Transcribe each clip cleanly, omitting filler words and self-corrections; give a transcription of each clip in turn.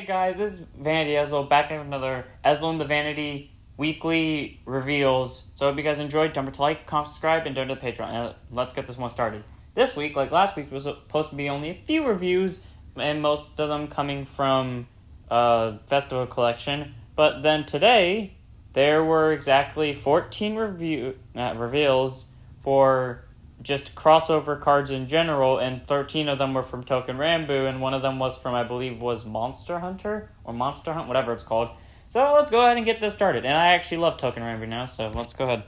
Hey guys, this is Vanity Ezel back with another Ezel and the Vanity weekly reveals. So if you guys enjoyed, don't forget to like, comment, subscribe, and donate to the Patreon. And let's get this one started. This week, like last week, was supposed to be only a few reviews, and most of them coming from Festival Collection. But then today, there were exactly 14 reveals for just crossover cards in general, and 13 of them were from Touken Ranbu, and one of them was from, I believe, was Monster Hunter, or Monster Hunt, whatever it's called. So let's go ahead and get this started, and I actually love Touken Ranbu now, so let's go ahead.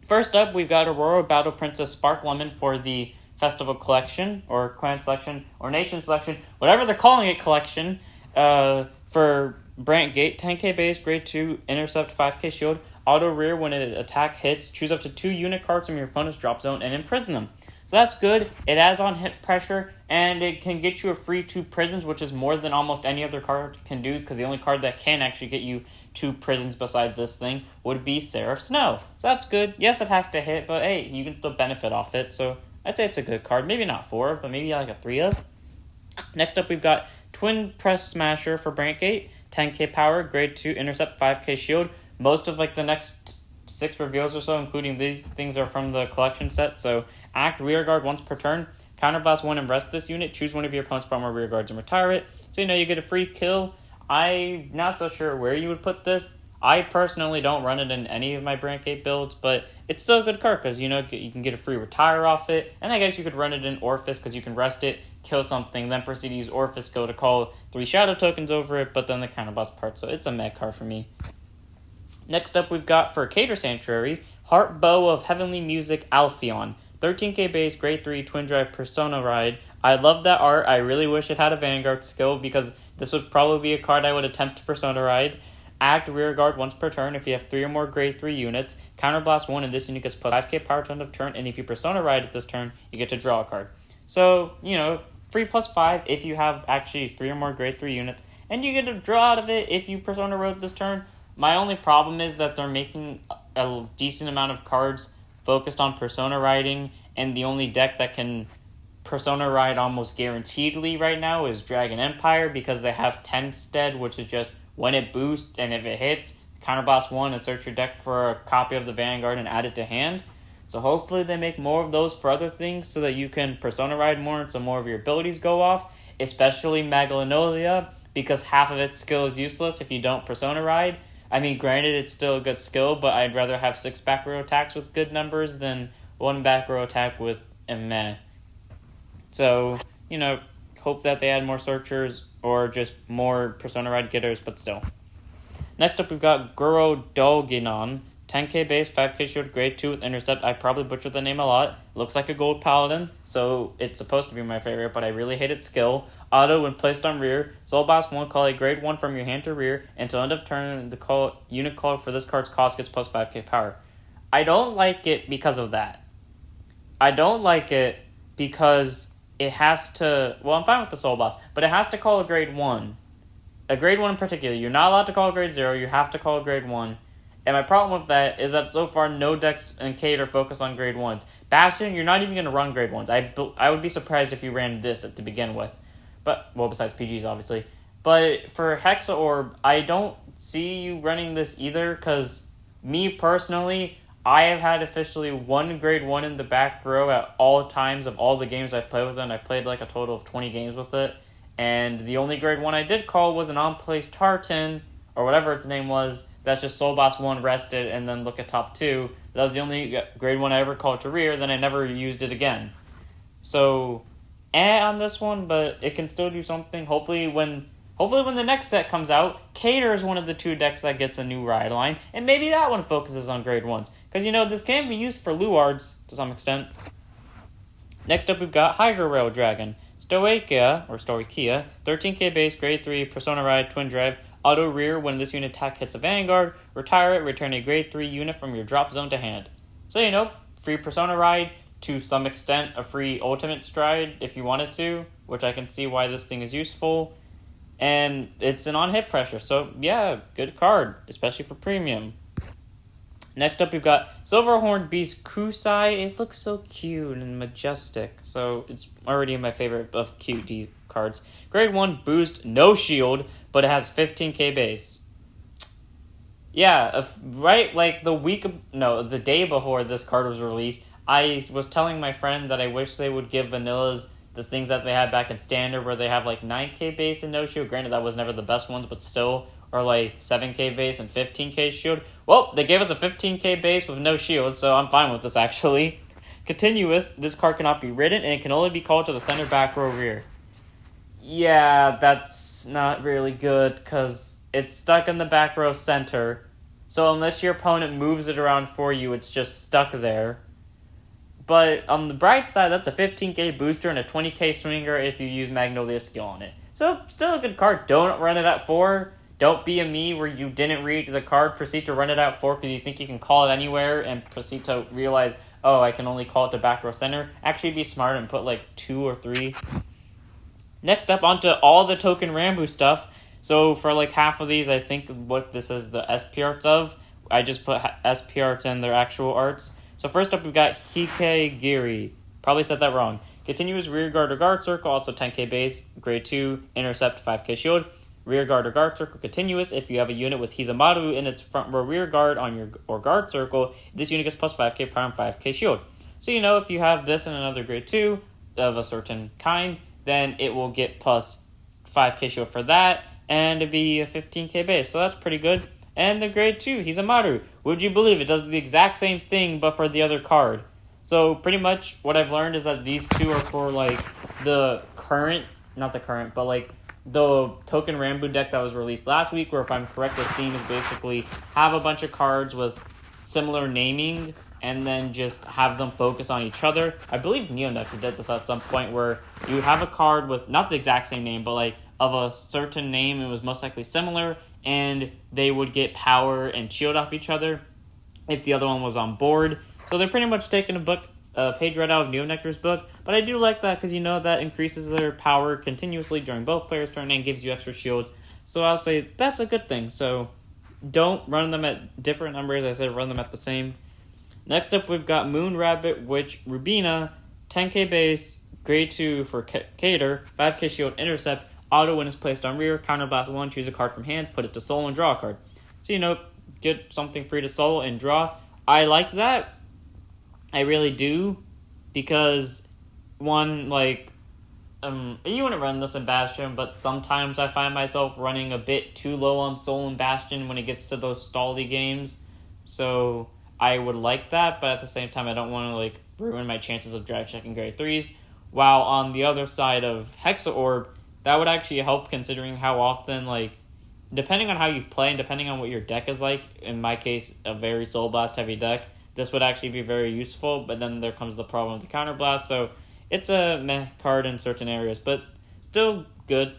First up, we've got Aurora Battle Princess Spark Lemon for the Festival Collection, or Clan Selection, or Nation Selection, whatever they're calling it, collection, for Brant Gate, 10k base, grade 2, intercept, 5k shield, auto rear when an attack hits, choose up to 2 unit cards from your opponent's drop zone and imprison them. So that's good. It adds on hit pressure, and it can get you a free 2 prisons, which is more than almost any other card can do, because the only card that can actually get you 2 prisons besides this thing would be Seraph Snow. So that's good. Yes, it has to hit, but hey, you can still benefit off it, so I'd say it's a good card. Maybe not 4 of, but maybe like a 3 of. Next up, we've got Twin Press Smasher for Brant Gate, 10k power, grade 2, intercept, 5k shield. Most of the next 6 reveals or so, including these things, are from the collection set. So act rearguard once per turn, counterblast 1 and rest this unit, choose one of your opponent's front or rear guards and retire it. So you get a free kill. I'm not so sure where you would put this. I personally don't run it in any of my Brant Gate builds, but it's still a good card because you can get a free retire off it, and I guess you could run it in Orphis because you can rest it, kill something, then proceed to use Orphis skill to call 3 shadow tokens over it, but then the counterblast part, so it's a meh card for me. Next up, we've got for Cater Sanctuary, Heart Bow of Heavenly Music Alpheon. 13k base, grade 3, twin drive, persona ride. I love that art. I really wish it had a Vanguard skill because this would probably be a card I would attempt to persona ride. Act rear guard once per turn if you have 3 or more grade 3 units. Counterblast 1 and this unit gets plus 5k power to end of turn, and if you persona ride at this turn, you get to draw a card. So, 3 plus 5 if you have actually 3 or more grade 3 units, and you get to draw out of it if you persona ride this turn. My only problem is that they're making a decent amount of cards focused on persona riding, and the only deck that can persona ride almost guaranteedly right now is Dragon Empire, because they have Tenstead, which is just when it boosts and if it hits, counterblast 1 and search your deck for a copy of the Vanguard and add it to hand. So hopefully they make more of those for other things so that you can persona ride more and so more of your abilities go off, especially Maglanolia, because half of its skill is useless if you don't persona ride. I mean, granted, it's still a good skill, but I'd rather have 6 back row attacks with good numbers than 1 back row attack with a meh. So, hope that they add more searchers or just more persona ride getters, but still. Next up, we've got Guro dogenon, 10k base, 5k shield, grade 2 with intercept. I probably butchered the name a lot. Looks like a gold paladin, so it's supposed to be my favorite, but I really hate its skill. Auto when placed on rear. Soul Blast 1, call a grade 1 from your hand to rear. Until end of turn, the unit called for this card's cost gets plus 5k power. I don't like it because of that. I don't like it because it has to... Well, I'm fine with the Soul Blast, but it has to call a grade 1. A grade 1 in particular. You're not allowed to call a grade 0. You have to call a grade 1. And my problem with that is that so far no decks in Cater focus on grade 1s. Bastion, you're not even going to run grade 1s. I would be surprised if you ran this to begin with. But, well, besides PGs, obviously. But for Hexa Orb, I don't see you running this either, because me personally, I have had officially 1 grade 1 in the back row at all times of all the games I've played with it, and I played like a total of 20 games with it. And the only grade 1 I did call was an on-place Tartan, or whatever its name was, that's just Soul Boss 1 rested and then look at top 2. That was the only grade 1 I ever called to rear, then I never used it again. So... on this one, but it can still do something. Hopefully when the next set comes out, Cater is one of the 2 decks that gets a new ride line, and maybe that one focuses on grade 1s. Because, this can be used for Luards to some extent. Next up, we've got Hydrorail Dragon. Stoichia, 13k base, grade 3, persona ride, twin drive, auto rear when this unit attack hits a Vanguard, retire it, return a grade 3 unit from your drop zone to hand. So, free persona ride, to some extent, a free ultimate stride if you wanted to, which I can see why this thing is useful. And it's an on-hit pressure, so yeah, good card, especially for premium. Next up, we've got Silverhorn Beast Kusai. It looks so cute and majestic, so it's already my favorite of QD cards. Grade 1 boost, no shield, but it has 15k base. Yeah, right, like the day before this card was released, I was telling my friend that I wish they would give vanillas the things that they had back in standard, where they have like 9k base and no shield. Granted, that was never the best ones, but still, or like 7k base and 15k shield. Well, they gave us a 15k base with no shield, so I'm fine with this actually. Continuous, this card cannot be ridden, and it can only be called to the center, back row, rear. Yeah, that's not really good, because it's stuck in the back row center. So unless your opponent moves it around for you, it's just stuck there. But on the bright side, that's a 15k booster and a 20k swinger if you use Magnolia skill on it. So still a good card. Don't run it at 4. Don't be a me where you didn't read the card, proceed to run it at 4 because you think you can call it anywhere, and proceed to realize, oh, I can only call it to back row center. Actually be smart and put like 2 or 3. Next up, onto all the Touken Ranbu stuff. So for like half of these, I think what this is the SP arts of. I just put SP arts in their actual arts. So first up, we've got geary. Probably said that wrong. Continuous rear guard or guard circle, also 10k base, grade 2, intercept, 5k shield. Rear guard or guard circle continuous. If you have a unit with Juzumaru in its front row rear guard on your or guard circle, this unit gets plus 5k power and 5k shield. So you know if you have this in another grade 2 of a certain kind, then it will get plus 5k shield for that, and it'd be a 15k base, so that's pretty good. And the grade 2, Juzumaru. Would you believe it does the exact same thing, but for the other card? So pretty much what I've learned is that these two are for like the current, not the current, but like the Touken Ranbu deck that was released last week, where if I'm correct, the theme is basically have a bunch of cards with similar naming, and then just have them focus on each other. I believe Neonectar did this at some point, where you would have a card with not the exact same name, but like of a certain name, it was most likely similar, and they would get power and shield off each other if the other one was on board. So they're pretty much taking a page right out of Neonectar's book, but I do like that because you know that increases their power continuously during both players' turn and gives you extra shields. So I'll say that's a good thing. So don't run them at different numbers. I said run them at the same. Next up, we've got Moon Rabbit Witch Rubina, 10k base, grade 2 for caterer, 5k shield, intercept, auto when it's placed on rear, counterblast 1, choose a card from hand, put it to soul, and draw a card. So, you know, get something free to soul and draw. I like that. I really do. Because, one, like, you wouldn't run this in Bastion, but sometimes I find myself running a bit too low on soul and Bastion when it gets to those stally games. So I would like that, but at the same time, I don't want to like ruin my chances of drag checking grade 3s. While on the other side of Hexa Orb, that would actually help considering how often, like, depending on how you play and depending on what your deck is like, in my case, a very Soul Blast heavy deck, this would actually be very useful, but then there comes the problem with the Counterblast, so it's a meh card in certain areas, but still good.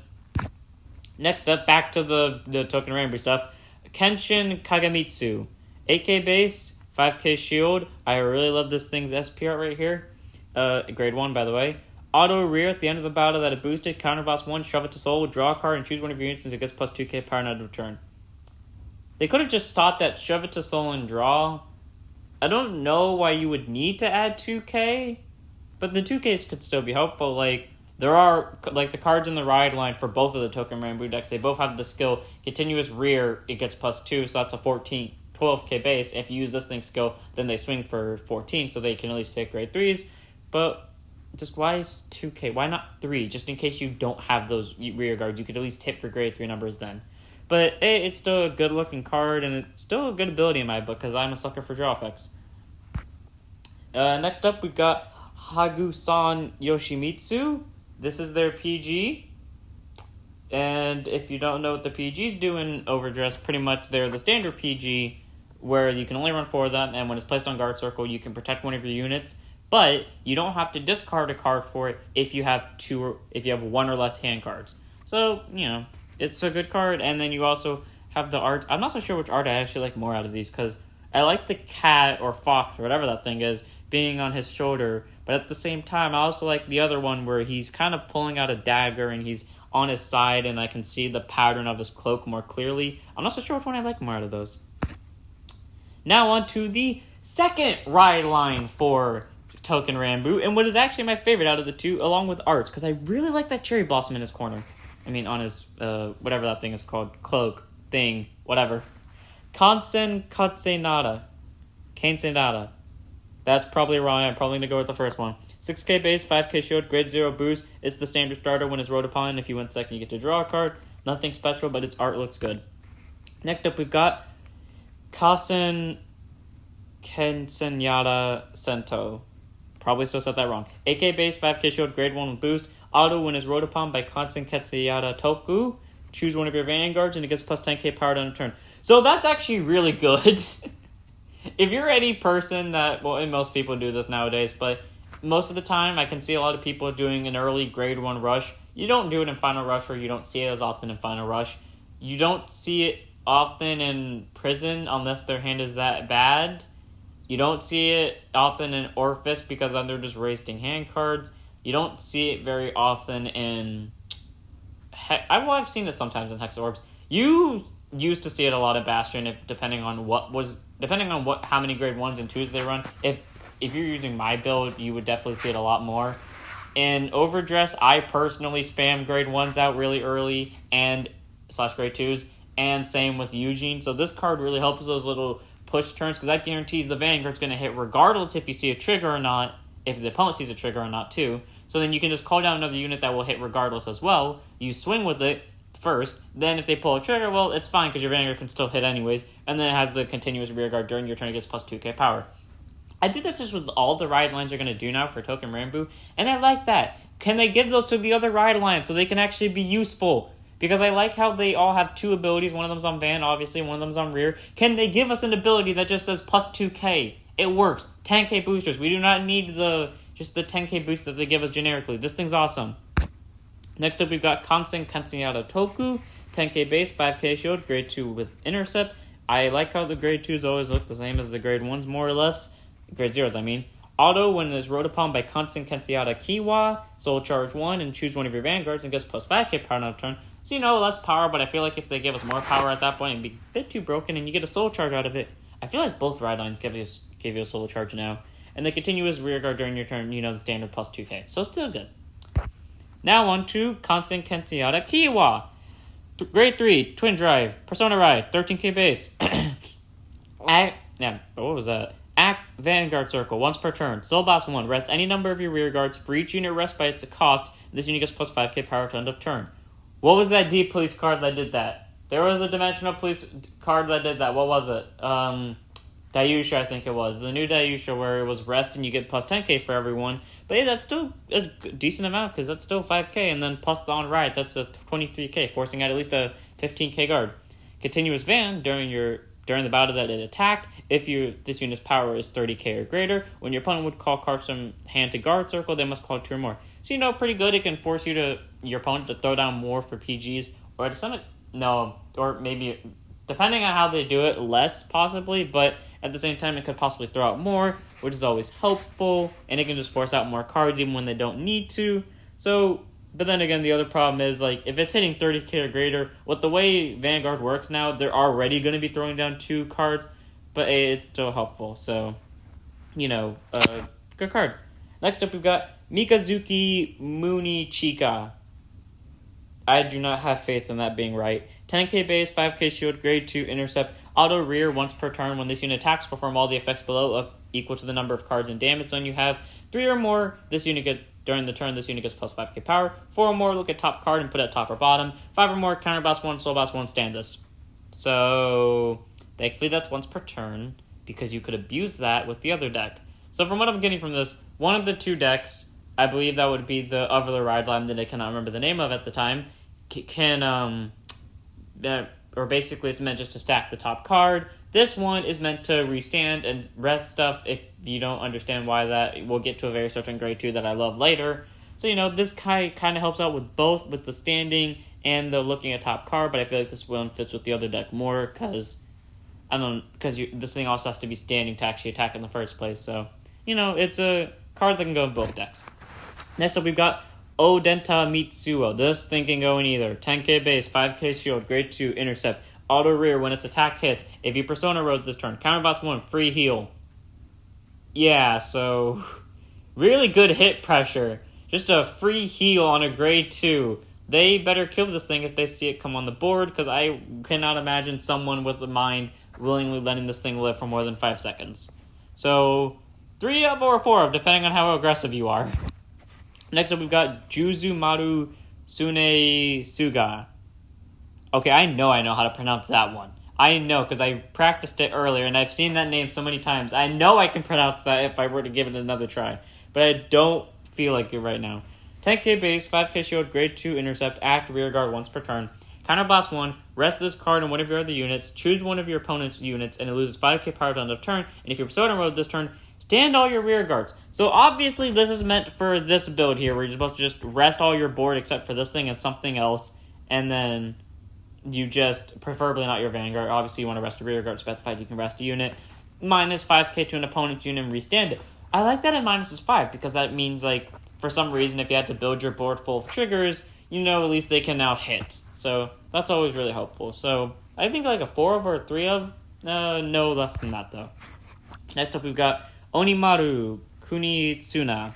Next up, back to the Touken Ranbu stuff. Kenshin Kagamitsu. 8k base, 5k shield. I really love this thing's SP art right here. Grade 1, by the way. Auto rear at the end of the battle that it boosted. Counterblast 1, shove it to soul, draw a card, and choose one of your units since it gets plus 2k power and out of turn. They could have just stopped at shove it to soul and draw. I don't know why you would need to add 2k, but the 2ks could still be helpful. Like, there are, like, the cards in the ride line for both of the Touken Ranbu decks. They both have the skill continuous rear, it gets plus 2, so that's a 12k base. If you use this thing's skill, then they swing for 14, so they can at least hit grade 3s. But just why is 2k? Why not 3? Just in case you don't have those rear guards, you could at least hit for grade 3 numbers then. But hey, it's still a good looking card, and it's still a good ability in my book, because I'm a sucker for draw effects. Next up, we've got Hagusan Yoshimitsu. This is their PG. And if you don't know what the PGs do in Overdress, pretty much they're the standard PG, where you can only run 4 of them, and when it's placed on guard circle, you can protect one of your units, but you don't have to discard a card for it if you have 1 or less hand cards. So, you know, it's a good card, and then you also have the art. I'm not so sure which art I actually like more out of these, because I like the cat or fox or whatever that thing is being on his shoulder, but at the same time, I also like the other one where he's kind of pulling out a dagger and he's on his side, and I can see the pattern of his cloak more clearly. I'm not so sure which one I like more out of those. Now on to the second ride line for Touken Ranbu, and what is actually my favorite out of the two, along with arts, because I really like that cherry blossom in his corner. on his, whatever that thing is called, cloak, thing, whatever. Kansen Katsenada. Kansenada. That's probably wrong. I'm probably going to go with the first one. 6k base, 5k shield, grade 0 boost. It's the standard starter when it's rode upon. If you win second, you get to draw a card. Nothing special, but its art looks good. Next up, we've got Cassin Kensenyada Sento. Probably still said that wrong. 8k base, 5k shield, grade 1 with boost. Auto when is rode upon by Cassin Kensenyada Toku. Choose one of your vanguards and it gets plus 10k power on a turn. So that's actually really good. If you're any person that, well, and most people do this nowadays, but most of the time I can see a lot of people doing an early grade 1 rush. You don't do it in Final Rush, or you don't see it as often in Final Rush. You don't see it often in Prison unless their hand is that bad. You don't see it often in Orpheus because then they're just wasting hand cards. You don't see it very often in... I've seen it sometimes in Hex Orbs. You used to see it a lot of Bastion, depending on how many grade 1s and 2s they run. If you're using my build, you would definitely see it a lot more. In Overdress, I personally spam grade 1s out really early and / grade 2s, and same with Eugene. So this card really helps those little push turns, because that guarantees the Vanguard's going to hit regardless if you see a trigger or not, if the opponent sees a trigger or not too. So then you can just call down another unit that will hit regardless as well. You swing with it first, then if they pull a trigger, well, it's fine because your Vanguard can still hit anyways, and then it has the continuous rearguard during your turn. It gets plus 2k power. I think that's just what all the ride lines are going to do now for Touken Ranbu, and I like that. Can they give those to the other ride lines so they can actually be useful? Because I like how they all have 2 abilities. One of them's on Van, obviously, one of them's on Rear. Can they give us an ability that just says plus 2k? It works. 10k boosters. We do not need just the 10k boost that they give us generically. This thing's awesome. Next up, we've got Kansen Kensenyada Toku. 10k base, 5k shield, grade 2 with intercept. I like how the grade 2s always look the same as the grade 1s, more or less. Grade 0s, I mean. Auto, when it is rode upon by Kansen Kensenyada Kiwa, soul charge 1 and choose one of your vanguards and gets plus 5k power on a turn. So, less power, but I feel like if they give us more power at that point, it'd be a bit too broken and you get a soul charge out of it. I feel like both ride lines give you a soul charge now. And the continuous rearguard during your turn, the standard plus 2k. So, still good. Now on to Kansen Kensenyada Kiwa. Grade 3, Twin Drive, Persona Ride, 13k base. What was that? Act Vanguard Circle, once per turn. Soul Blast 1, rest any number of your rear guards. For each unit rest by its cost, this unit gets plus 5k power to end of turn. What was that D Police card that did that? There was a Dimensional Police card that did that. What was it? Dayusha, I think it was. The new Dayusha where it was rest and you get plus 10k for everyone. But yeah, that's still a decent amount because that's still 5k. And then plus the on ride, that's a 23k, forcing out at least a 15k guard. Continuous Van, during the battle that it attacked, if this unit's power is 30k or greater, when your opponent would call cards from hand to guard circle, they must call 2 or more. So pretty good. It can force your opponent to throw down more for PGs, or to some or maybe depending on how they do it, less possibly. But at the same time, it could possibly throw out more, which is always helpful, and it can just force out more cards even when they don't need to. So, but then again, the other problem is if it's hitting 30k or greater, with the way Vanguard works now, they're already going to be throwing down 2 cards, but it's still helpful. So, good card. Next up, we've got Mikazuki Moonie Chica. I do not have faith in that being right. 10k base, 5k shield, grade 2, intercept, auto rear once per turn. When this unit attacks, perform all the effects below equal to the number of cards in damage zone you have. 3 or more, during the turn, this unit gets plus 5k power. 4 or more, look at top card and put it at top or bottom. 5 or more, counter blast 1, soul blast 1, stand this. So, thankfully that's once per turn, because you could abuse that with the other deck. So from what I'm getting from this, one of the 2 decks, I believe that would be the other ride line that I cannot remember the name of at the time, or basically it's meant just to stack the top card. This one is meant to restand and rest stuff if you don't understand why that. We'll get to a very certain grade 2 that I love later. So, this kind of helps out with both, with the standing and the looking at top card, but I feel like this one fits with the other deck more because this thing also has to be standing to actually attack in the first place. So, it's a card that can go in both decks. Next up, we've got Odenta Meet Suo. This thing can go in either 10k base, 5k shield, grade 2, intercept, auto rear when its attack hits. If you Persona Road this turn, counterblast 1, free heal. Yeah, so really good hit pressure. Just a free heal on a grade 2. they better kill this thing if they see it come on the board, because I cannot imagine someone with a mind willingly letting this thing live for more than 5 seconds. So, 3 of or 4 of, depending on how aggressive you are. Next up, we've got Juzumaru Suo. Okay, I know how to pronounce that one. I know, because I practiced it earlier, and I've seen that name so many times. I know I can pronounce that if I were to give it another try. But I don't feel like it right now. 10k base, 5k shield, grade 2 intercept, act rear guard once per turn. Counterblast 1, rest this card on one of your other units, choose one of your opponent's units, and it loses 5k power to end of turn. And if you're Persona Mode this turn, stand all your rear guards. So obviously this is meant for this build here, where you're supposed to just rest all your board except for this thing and something else, and then you just, preferably not your Vanguard. Obviously you want to rest a rear guard, specified you can rest a unit. Minus 5k to an opponent's unit and restand it. I like that it minuses 5, because that means, like, for some reason, if you had to build your board full of triggers, you know at least they can now hit. So that's always really helpful. So I think like a 4 of or a 3 of. No less than that, though. Next up, we've got Onomaru Kunitsuna.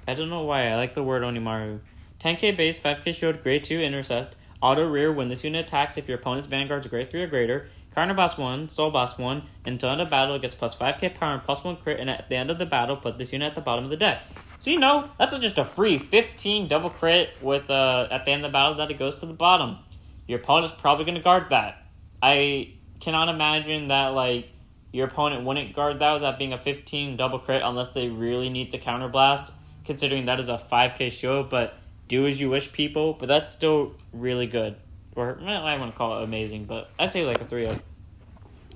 I don't know why I like the word Onimaru. 10k base, 5k shield, grade 2 intercept. Auto rear when this unit attacks if your opponent's Vanguard's grade 3 or greater. Counter boss 1, soul boss 1, until end of battle it gets plus 5k power and plus 1 crit, and at the end of the battle, put this unit at the bottom of the deck. So, that's just a free 15 double crit with, at the end of the battle that it goes to the bottom. Your opponent's probably going to guard that. I cannot imagine that, like, your opponent wouldn't guard that without being a 15 double crit unless they really need to counterblast, considering that is a 5k shield, but do as you wish, people. But that's still really good. Or, I wouldn't call it amazing, but I say like a 3 of.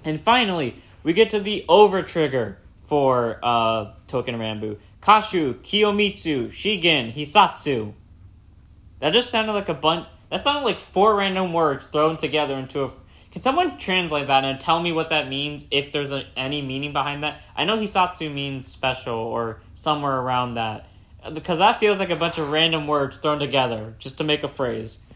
And finally, we get to the over trigger for Touken Ranbu. Kashu, Kiyomitsu, Shigen, Hisatsu. That just sounded like a bunch. That sounded like 4 random words thrown together into a. Can someone translate that and tell me what that means, if there's any meaning behind that? I know Hisatsu means special or somewhere around that, because that feels like a bunch of random words thrown together just to make a phrase.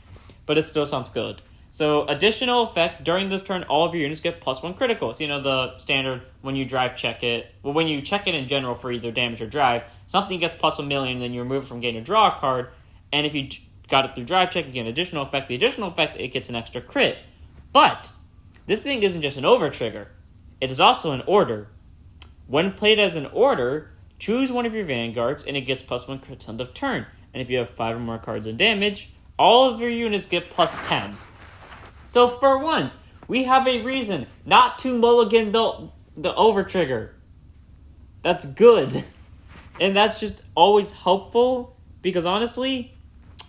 But it still sounds good. So, additional effect, during this turn, all of your units get plus 1 critical. So, the standard, when you drive check it, well, when you check it in general for either damage or drive, something gets plus 1,000,000, and then you remove it from getting to draw a card, and if you got it through drive check, you get an additional effect. The additional effect, it gets an extra crit. But, this thing isn't just an over trigger. It is also an order. When played as an order, choose one of your Vanguards, and it gets plus 1 crit end of turn. And if you have 5 or more cards in damage, all of your units get plus 10. So for once, we have a reason not to mulligan the over trigger. That's good. And that's just always helpful, because honestly,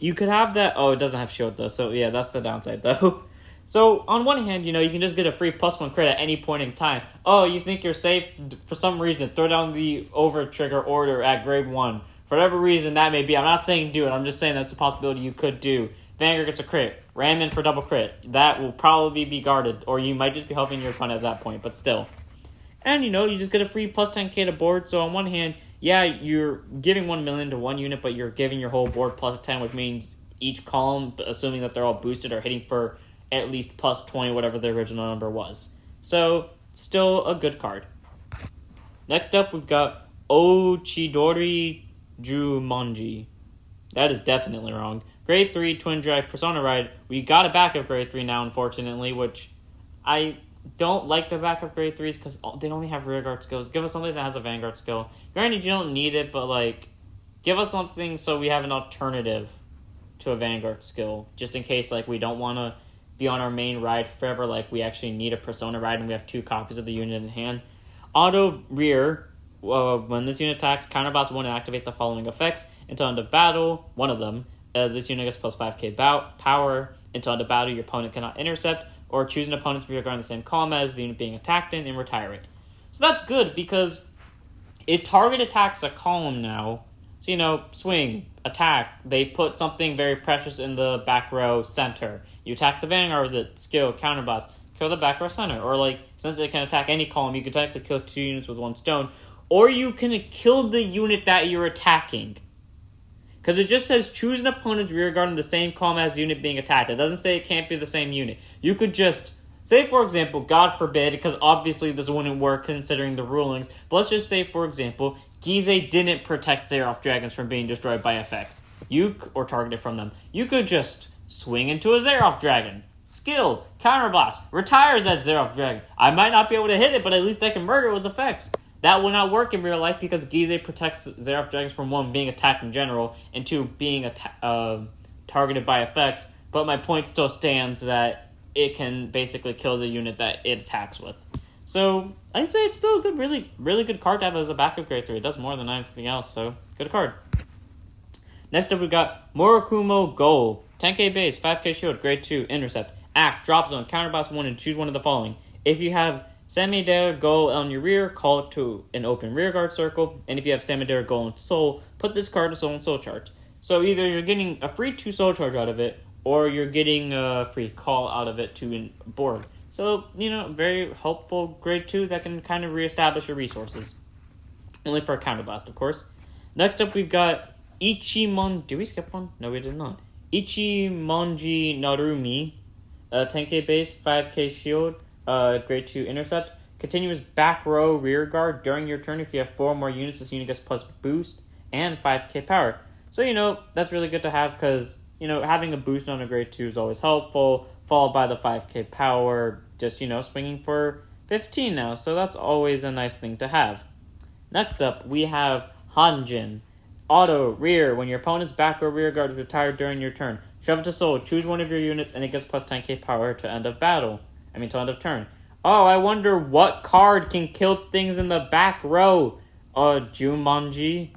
you could have that. Oh, it doesn't have shield though, so yeah, that's the downside though. So on one hand, you can just get a free plus 1 crit at any point in time. Oh, you think you're safe? For some reason, throw down the over trigger order at grade 1. For whatever reason that may be. I'm not saying do it, I'm just saying that's a possibility you could do. Vanguard gets a crit. Ram in for double crit. That will probably be guarded, or you might just be helping your opponent at that point, but still. And, you just get a free plus 10k to board, so on one hand, yeah, you're giving 1,000,000 to one unit, but you're giving your whole board plus 10, which means each column, assuming that they're all boosted, are hitting for at least plus 20, whatever the original number was. So, still a good card. Next up, we've got Ochidori Jumanji. That is definitely wrong. Grade 3 Twin Drive Persona Ride. We got a backup Grade 3 now, unfortunately, which I don't like the backup Grade 3s because they only have rearguard skills. Give us something that has a Vanguard skill. Granted, you don't need it, but, give us something so we have an alternative to a Vanguard skill, just in case, we don't want to be on our main ride forever, we actually need a Persona Ride and we have 2 copies of the unit in hand. Auto Rear. When this unit attacks, counterbots 1 and activate the following effects. Until end of battle, one of them. This unit gets plus 5k power. Until end of battle, your opponent cannot intercept, or choose an opponent's rear guard in the same column as the unit being attacked in and retire it. So that's good, because it target attacks a column now. So, swing, attack. They put something very precious in the back row center. You attack the Vanguard with the skill, counterbots, kill the back row center. Or, since it can attack any column, you can technically kill 2 units with 1 stone. Or you can kill the unit that you're attacking. Because it just says choose an opponent's rear guard in the same column as the unit being attacked. It doesn't say it can't be the same unit. You could just, say for example, God forbid, because obviously this wouldn't work considering the rulings, but let's just say for example, Gize didn't protect Xeroth dragons from being destroyed by effects. Or targeted from them. You could just swing into a Xeroth Dragon. Skill, Counterblast, retires that Xeroth Dragon. I might not be able to hit it, but at least I can murder it with effects. That will not work in real life because Gize protects Xeroth Dragons from 1, being attacked in general, and 2, being targeted by effects, but my point still stands that it can basically kill the unit that it attacks with. So, I'd say it's still a good, really, really good card to have as a backup grade 3. It does more than anything else, so good card. Next up, we got Murakumo Go. 10k base, 5k shield, grade 2, intercept. Act, drop zone, counterboss 1, and choose one of the following. If you have Samidare Go on your rear, call it to an open rearguard circle. And if you have Samidare Go on soul, put this card to soul and soul charge. So either you're getting a free 2 soul charge out of it, or you're getting a free call out of it to board. So, very helpful grade 2 that can kind of reestablish your resources. Only for a counterblast, of course. Next up, we've got Ichimong. Did we skip one? No, we did not. Ichimonji Narumi. 10k base, 5k shield, grade 2 intercept. Continuous back row rear guard during your turn. If you have 4 more units, this unit gets plus boost and 5k power. So, that's really good to have because, having a boost on a grade 2 is always helpful, followed by the 5k power, just, swinging for 15 now. So that's always a nice thing to have. Next up, we have Hanjin. Auto, rear. When your opponent's back row rear guard is retired during your turn, shove it to soul, choose one of your units, and it gets plus 10k power to end of battle. To end of turn. Oh, I wonder what card can kill things in the back row. Jumanji.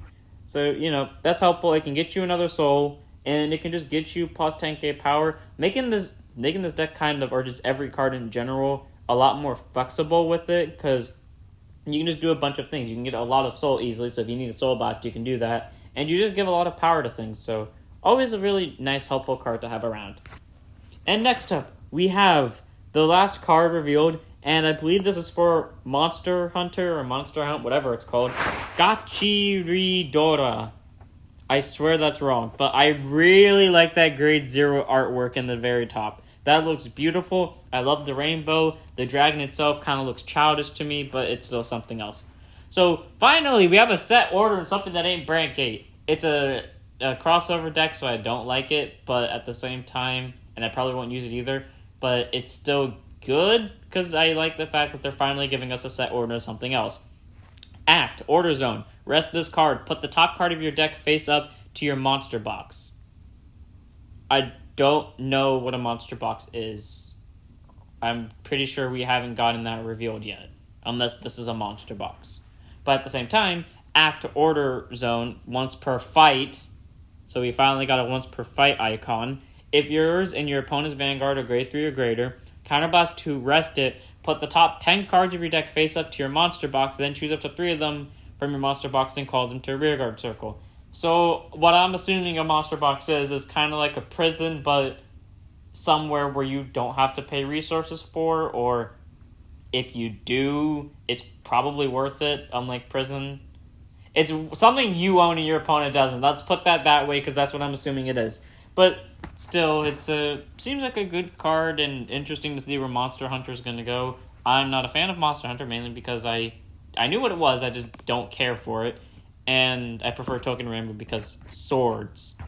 So, that's helpful. It can get you another soul, and it can just get you plus 10k power, making this deck kind of, or just every card in general, a lot more flexible with it, because you can just do a bunch of things. You can get a lot of soul easily, so if you need a soul bot, you can do that. And you just give a lot of power to things, so always a really nice, helpful card to have around. And next up, we have the last card revealed, and I believe this is for Monster Hunter or Monster Hunt, whatever it's called. Gotchi Ridora. I swear that's wrong, but I really like that grade 0 artwork in the very top. That looks beautiful. I love the rainbow. The dragon itself kind of looks childish to me, but it's still something else. So, finally, we have a set order and something that ain't Brandgate. It's a crossover deck, so I don't like it, but at the same time, and I probably won't use it either, but it's still good, because I like the fact that they're finally giving us a set order of something else. Act, Order Zone. Rest this card. Put the top card of your deck face up to your monster box. I don't know what a monster box is. I'm pretty sure we haven't gotten that revealed yet, unless this is a monster box. But at the same time, Act, Order Zone, once per fight. So we finally got a once per fight icon. If yours and your opponent's Vanguard are grade 3 or greater, counterblast to rest it, put the top 10 cards of your deck face up to your monster box, then choose up to 3 of them from your monster box and call them to a rearguard circle. So what I'm assuming a monster box is kind of like a prison, but somewhere where you don't have to pay resources for, or if you do, it's probably worth it, unlike prison. It's something you own and your opponent doesn't. Let's put that way, because that's what I'm assuming it is. But still, seems like a good card and interesting to see where Monster Hunter is going to go. I'm not a fan of Monster Hunter, mainly because I knew what it was, I just don't care for it. And I prefer Touken Ranbu because swords.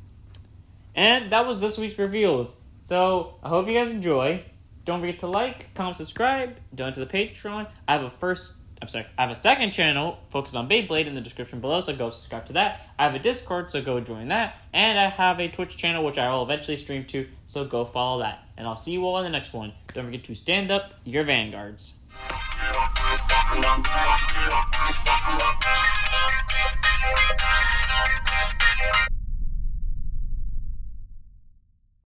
And that was this week's reveals. So, I hope you guys enjoy. Don't forget to like, comment, subscribe, donate to the Patreon. I have a second channel focused on Beyblade in the description below, so go subscribe to that. I have a Discord, so go join that. And I have a Twitch channel, which I will eventually stream to, so go follow that. And I'll see you all in the next one. Don't forget to stand up your vanguards.